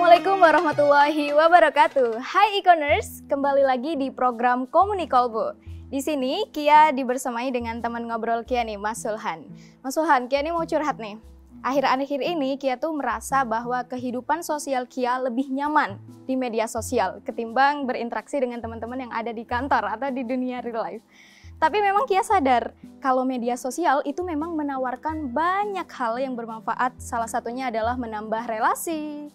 Assalamualaikum warahmatullahi wabarakatuh. Hai Ikoners, kembali lagi di program Komunikolbu. Di sini Kia dibersamai dengan teman ngobrol Kia nih, Mas Sulhan. Mas Sulhan, Kia nih mau curhat nih. Akhir-akhir ini Kia tuh merasa bahwa kehidupan sosial Kia lebih nyaman di media sosial ketimbang berinteraksi dengan teman-teman yang ada di kantor atau di dunia real life. Tapi memang Kia sadar kalau media sosial itu memang menawarkan banyak hal yang bermanfaat. Salah satunya adalah menambah relasi,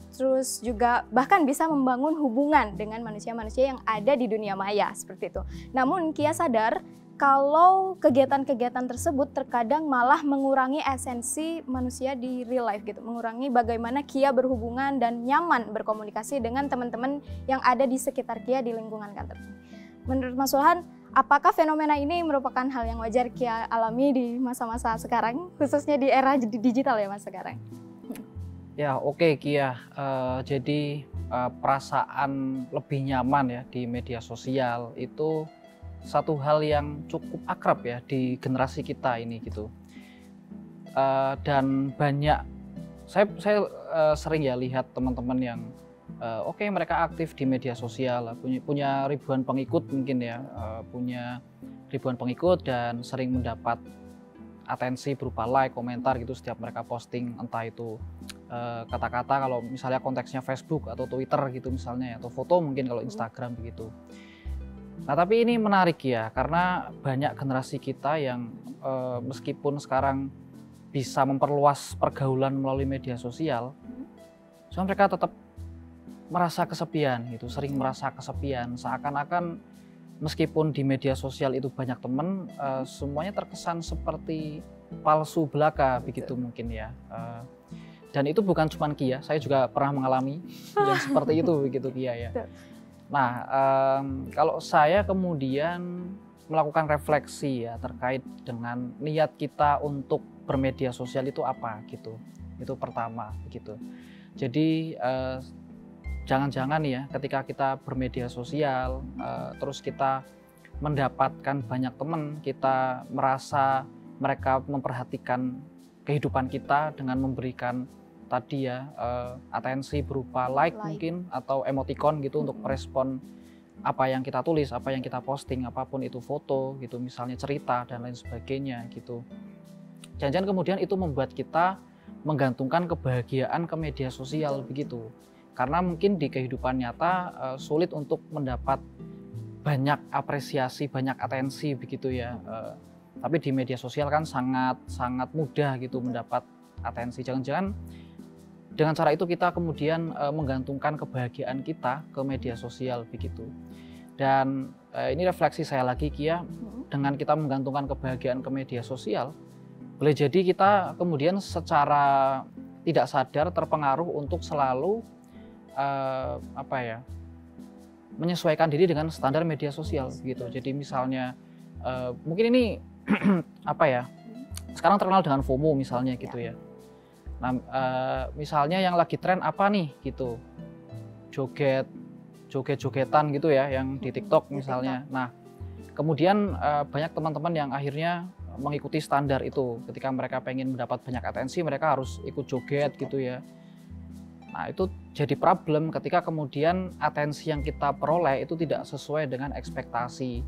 terus juga bahkan bisa membangun hubungan dengan manusia-manusia yang ada di dunia maya seperti itu. Namun Kia sadar kalau kegiatan-kegiatan tersebut terkadang malah mengurangi esensi manusia di real life gitu, mengurangi bagaimana Kia berhubungan dan nyaman berkomunikasi dengan teman-teman yang ada di sekitar Kia di lingkungan kantor. Menurut Mas Sulhan, apakah fenomena ini merupakan hal yang wajar Kia alami di masa-masa sekarang, khususnya di era digital ya Mas sekarang? Ya oke Kia, jadi perasaan lebih nyaman ya di media sosial itu satu hal yang cukup akrab ya di generasi kita ini gitu. Dan banyak, saya sering ya lihat teman-teman yang oke, mereka aktif di media sosial, punya ribuan pengikut mungkin ya, punya ribuan pengikut dan sering mendapat atensi berupa like, komentar gitu setiap mereka posting, entah itu kata-kata kalau misalnya konteksnya Facebook atau Twitter gitu misalnya, atau foto mungkin kalau Instagram begitu. Nah tapi ini menarik ya, karena banyak generasi kita yang meskipun sekarang bisa memperluas pergaulan melalui media sosial, cuma mereka tetap merasa kesepian gitu, sering merasa kesepian, seakan-akan meskipun di media sosial itu banyak teman, semuanya terkesan seperti palsu belaka begitu mungkin ya. Dan itu bukan cuma Kia, saya juga pernah mengalami yang seperti itu begitu Kia ya. Nah, kalau saya kemudian melakukan refleksi ya terkait dengan niat kita untuk bermedia sosial itu apa gitu. Itu pertama begitu. Jadi jangan-jangan ya ketika kita bermedia sosial terus kita mendapatkan banyak teman, kita merasa mereka memperhatikan kehidupan kita dengan memberikan tadi ya atensi berupa like mungkin atau emoticon gitu untuk merespon apa yang kita tulis, apa yang kita posting, apapun itu foto gitu, misalnya cerita dan lain sebagainya gitu. Jangan-jangan kemudian itu membuat kita menggantungkan kebahagiaan ke media sosial begitu. Karena mungkin di kehidupan nyata sulit untuk mendapat banyak apresiasi, banyak atensi begitu ya. Tapi di media sosial kan sangat mudah gitu mendapat atensi. Jangan-jangan dengan cara itu kita kemudian menggantungkan kebahagiaan kita ke media sosial begitu. Dan ini refleksi saya lagi Kia, dengan kita menggantungkan kebahagiaan ke media sosial, boleh jadi kita kemudian secara tidak sadar terpengaruh untuk selalu menyesuaikan diri dengan standar media sosial gitu. Jadi misalnya mungkin ini sekarang terkenal dengan FOMO misalnya gitu ya. Nah misalnya yang lagi tren apa nih gitu, joget-jogetan gitu ya yang di TikTok misalnya. Nah kemudian banyak teman-teman yang akhirnya mengikuti standar itu. Ketika mereka pengen mendapat banyak atensi, mereka harus ikut joget gitu ya. Nah itu jadi problem ketika kemudian atensi yang kita peroleh itu tidak sesuai dengan ekspektasi.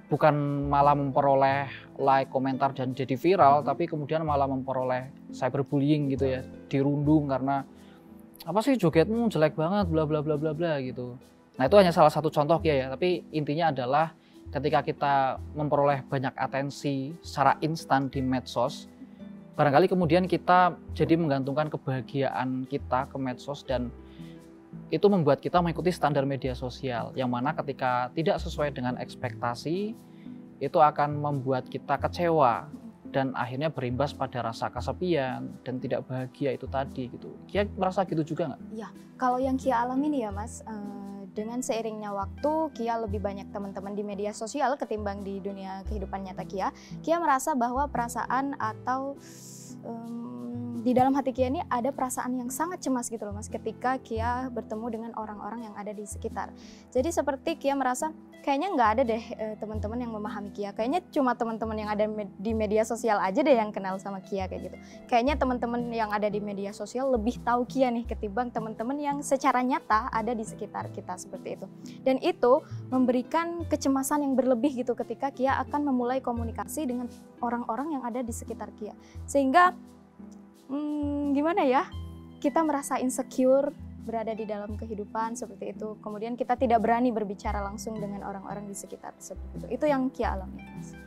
Bukan malah memperoleh like, komentar dan jadi viral, tapi kemudian malah memperoleh cyberbullying gitu ya, dirundung karena apa sih jogetmu jelek banget bla bla bla bla bla gitu. Nah itu hanya salah satu contoh ya, tapi intinya adalah ketika kita memperoleh banyak atensi secara instan di medsos, barangkali kemudian kita jadi menggantungkan kebahagiaan kita ke medsos dan itu membuat kita mengikuti standar media sosial yang mana ketika tidak sesuai dengan ekspektasi itu akan membuat kita kecewa dan akhirnya berimbas pada rasa kesepian dan tidak bahagia itu tadi gitu. Kia merasa gitu juga nggak? Iya, kalau yang Kia alami nih ya Mas, dengan seiringnya waktu Kia lebih banyak teman-teman di media sosial ketimbang di dunia kehidupan nyata Kia merasa bahwa perasaan atau di dalam hati Kia ini ada perasaan yang sangat cemas gitu loh Mas, ketika Kia bertemu dengan orang-orang yang ada di sekitar. Jadi seperti Kia merasa kayaknya nggak ada deh teman-teman yang memahami Kia. Kayaknya cuma teman-teman yang ada di media sosial aja deh yang kenal sama Kia kayak gitu. Kayaknya teman-teman yang ada di media sosial lebih tahu Kia nih ketimbang teman-teman yang secara nyata ada di sekitar kita seperti itu. Dan itu memberikan kecemasan yang berlebih gitu ketika Kia akan memulai komunikasi dengan orang-orang yang ada di sekitar Kia. Sehingga gimana ya, kita merasa insecure berada di dalam kehidupan seperti itu. Kemudian kita tidak berani berbicara langsung dengan orang-orang di sekitar seperti itu. Itu yang Kia alami.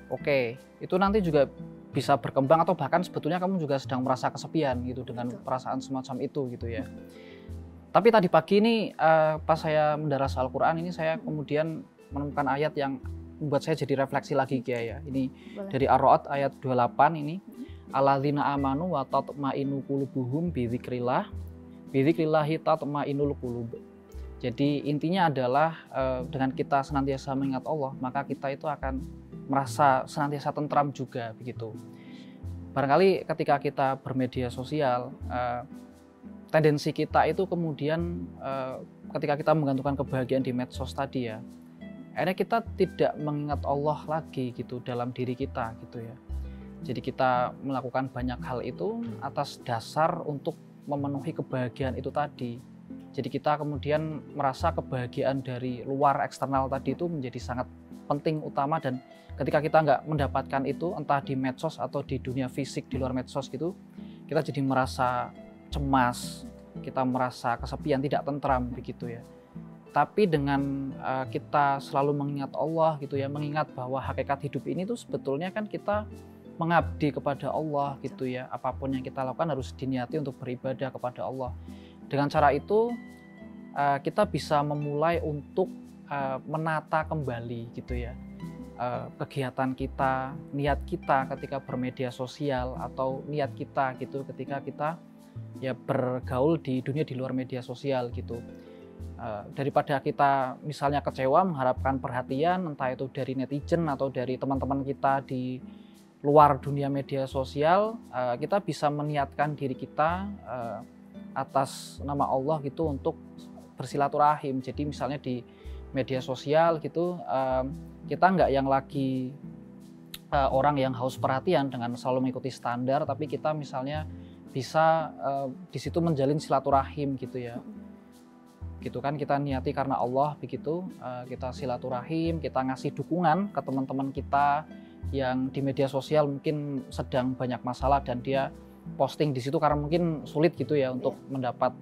Oke, itu nanti juga bisa berkembang atau bahkan sebetulnya kamu juga sedang merasa kesepian gitu dengan perasaan semacam itu gitu ya. Tapi tadi pagi ini pas saya mendaras Al-Quran ini saya kemudian menemukan ayat yang membuat saya jadi refleksi lagi Kia ya. Ini dari Ar-Ra'd ayat 28 ini. Alladzina amanu wa tatma'innu qulubuhum bidzikrillahi tatma'innul qulub. Jadi intinya adalah dengan kita senantiasa mengingat Allah, maka kita itu akan merasa senantiasa tentram juga begitu. Barangkali ketika kita bermedia sosial, tendensi kita itu kemudian ketika kita menggantungkan kebahagiaan di medsos tadi ya, akhirnya kita tidak mengingat Allah lagi gitu dalam diri kita gitu ya. Jadi kita melakukan banyak hal itu atas dasar untuk memenuhi kebahagiaan itu tadi. Jadi kita kemudian merasa kebahagiaan dari luar eksternal tadi itu menjadi sangat penting, utama, dan ketika kita nggak mendapatkan itu entah di medsos atau di dunia fisik di luar medsos gitu, kita jadi merasa cemas, kita merasa kesepian, tidak tentram begitu ya. Tapi dengan kita selalu mengingat Allah gitu ya, mengingat bahwa hakikat hidup ini tuh sebetulnya kan kita mengabdi kepada Allah gitu ya. Apapun yang kita lakukan harus diniati untuk beribadah kepada Allah. Dengan cara itu kita bisa memulai untuk menata kembali gitu ya kegiatan kita, niat kita ketika bermedia sosial, atau niat kita gitu ketika kita ya bergaul di dunia di luar media sosial gitu. Daripada kita misalnya kecewa mengharapkan perhatian entah itu dari netizen atau dari teman-teman kita di luar dunia media sosial, kita bisa meniatkan diri kita atas nama Allah gitu untuk bersilaturahim. Jadi misalnya di media sosial gitu, kita nggak yang lagi orang yang haus perhatian dengan selalu mengikuti standar, tapi kita misalnya bisa di situ menjalin silaturahim gitu ya. Gitu kan, kita niati karena Allah begitu, kita silaturahim, kita ngasih dukungan ke teman-teman kita yang di media sosial mungkin sedang banyak masalah dan dia posting di situ karena mungkin sulit gitu ya untuk mendapat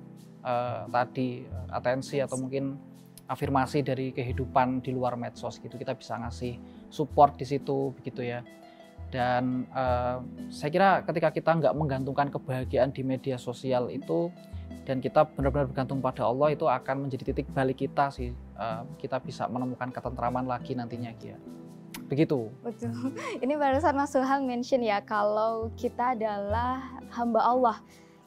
tadi atensi atau mungkin afirmasi dari kehidupan di luar medsos gitu. Kita bisa ngasih support di situ begitu ya. Dan saya kira ketika kita nggak menggantungkan kebahagiaan di media sosial itu dan kita benar-benar bergantung pada Allah, itu akan menjadi titik balik kita sih. Kita bisa menemukan ketentraman lagi nantinya Kia. Begitu. Betul. Ini barusan Mas Sulhan mention ya, kalau kita adalah hamba Allah.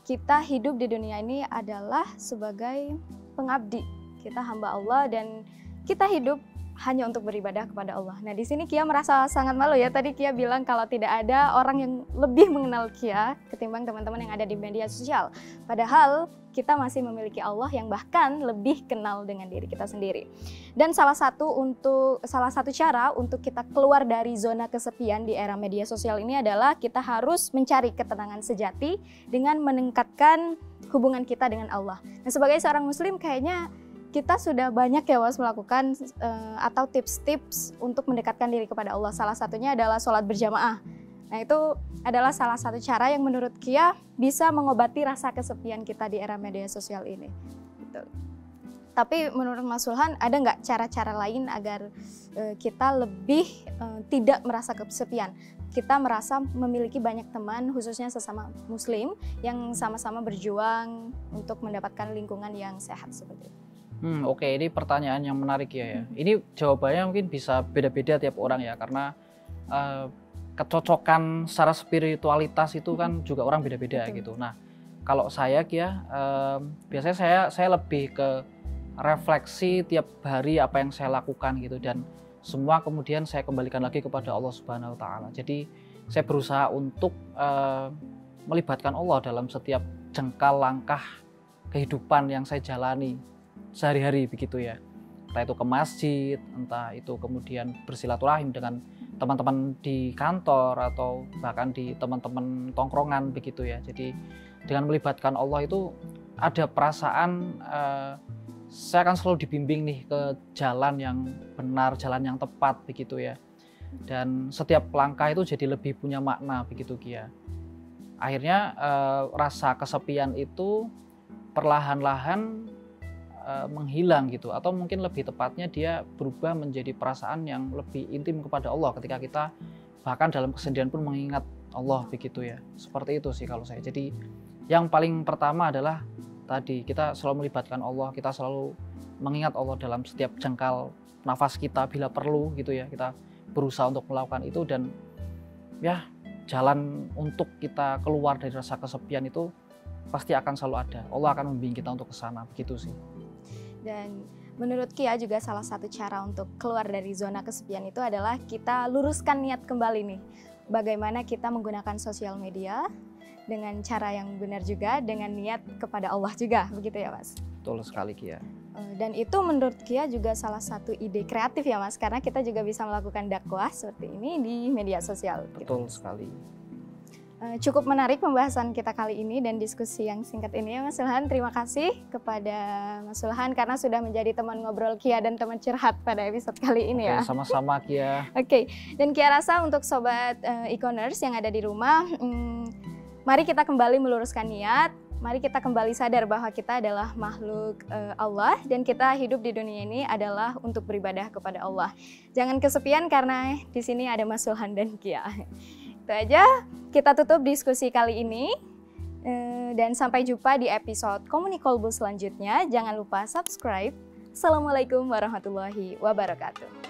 Kita hidup di dunia ini adalah sebagai pengabdi. Kita hamba Allah dan kita hidup hanya untuk beribadah kepada Allah. Nah, di sini Kia merasa sangat malu ya. Tadi Kia bilang kalau tidak ada orang yang lebih mengenal Kia ketimbang teman-teman yang ada di media sosial. Padahal kita masih memiliki Allah yang bahkan lebih kenal dengan diri kita sendiri. Dan salah satu cara untuk kita keluar dari zona kesepian di era media sosial ini adalah kita harus mencari ketenangan sejati dengan meningkatkan hubungan kita dengan Allah. Nah, sebagai seorang muslim kayaknya kita sudah banyak ya Was melakukan atau tips-tips untuk mendekatkan diri kepada Allah. Salah satunya adalah sholat berjamaah. Nah, itu adalah salah satu cara yang menurut Kia bisa mengobati rasa kesepian kita di era media sosial ini. Gitu. Tapi menurut Mas Sulhan ada nggak cara-cara lain agar kita lebih tidak merasa kesepian? Kita merasa memiliki banyak teman, khususnya sesama muslim yang sama-sama berjuang untuk mendapatkan lingkungan yang sehat seperti itu. Oke, ini pertanyaan yang menarik ya. Ini jawabannya mungkin bisa beda-beda tiap orang ya, karena kecocokan secara spiritualitas itu kan juga orang beda-beda gitu. Nah, kalau saya Kia, biasanya saya lebih ke refleksi tiap hari apa yang saya lakukan gitu, dan semua kemudian saya kembalikan lagi kepada Allah Subhanahu wa Ta'ala. Jadi saya berusaha untuk melibatkan Allah dalam setiap jengkal langkah kehidupan yang saya jalani sehari-hari begitu ya. Entah itu ke masjid, entah itu kemudian bersilaturahim dengan teman-teman di kantor atau bahkan di teman-teman tongkrongan begitu ya. Jadi dengan melibatkan Allah itu ada perasaan saya akan selalu dibimbing nih ke jalan yang benar, jalan yang tepat begitu ya. Dan setiap langkah itu jadi lebih punya makna begitu Kia. Akhirnya rasa kesepian itu perlahan-lahan menghilang gitu, atau mungkin lebih tepatnya dia berubah menjadi perasaan yang lebih intim kepada Allah ketika kita bahkan dalam kesendirian pun mengingat Allah begitu ya. Seperti itu sih kalau saya. Jadi yang paling pertama adalah tadi kita selalu melibatkan Allah, kita selalu mengingat Allah dalam setiap jengkal nafas kita bila perlu gitu ya. Kita berusaha untuk melakukan itu, dan ya jalan untuk kita keluar dari rasa kesepian itu pasti akan selalu ada. Allah akan membimbing kita untuk ke sana, begitu sih. Dan menurut Kia juga salah satu cara untuk keluar dari zona kesepian itu adalah kita luruskan niat kembali nih. Bagaimana kita menggunakan sosial media dengan cara yang benar juga, dengan niat kepada Allah juga, begitu ya Mas? Betul sekali Kia. Dan itu menurut Kia juga salah satu ide kreatif ya Mas, karena kita juga bisa melakukan dakwah seperti ini di media sosial. Betul sekali. Cukup menarik pembahasan kita kali ini dan diskusi yang singkat ini ya Mas Sulhan. Terima kasih kepada Mas Sulhan karena sudah menjadi teman ngobrol Kia dan teman curhat pada episode kali ini ya. Sama-sama Kia. Oke, dan Kia rasa untuk sobat e-commerce yang ada di rumah, mari kita kembali meluruskan niat. Mari kita kembali sadar bahwa kita adalah makhluk Allah dan kita hidup di dunia ini adalah untuk beribadah kepada Allah. Jangan kesepian karena di sini ada Mas Sulhan dan Kia. Itu aja, kita tutup diskusi kali ini. Dan sampai jumpa di episode Komunikolbu selanjutnya. Jangan lupa subscribe. Assalamualaikum warahmatullahi wabarakatuh.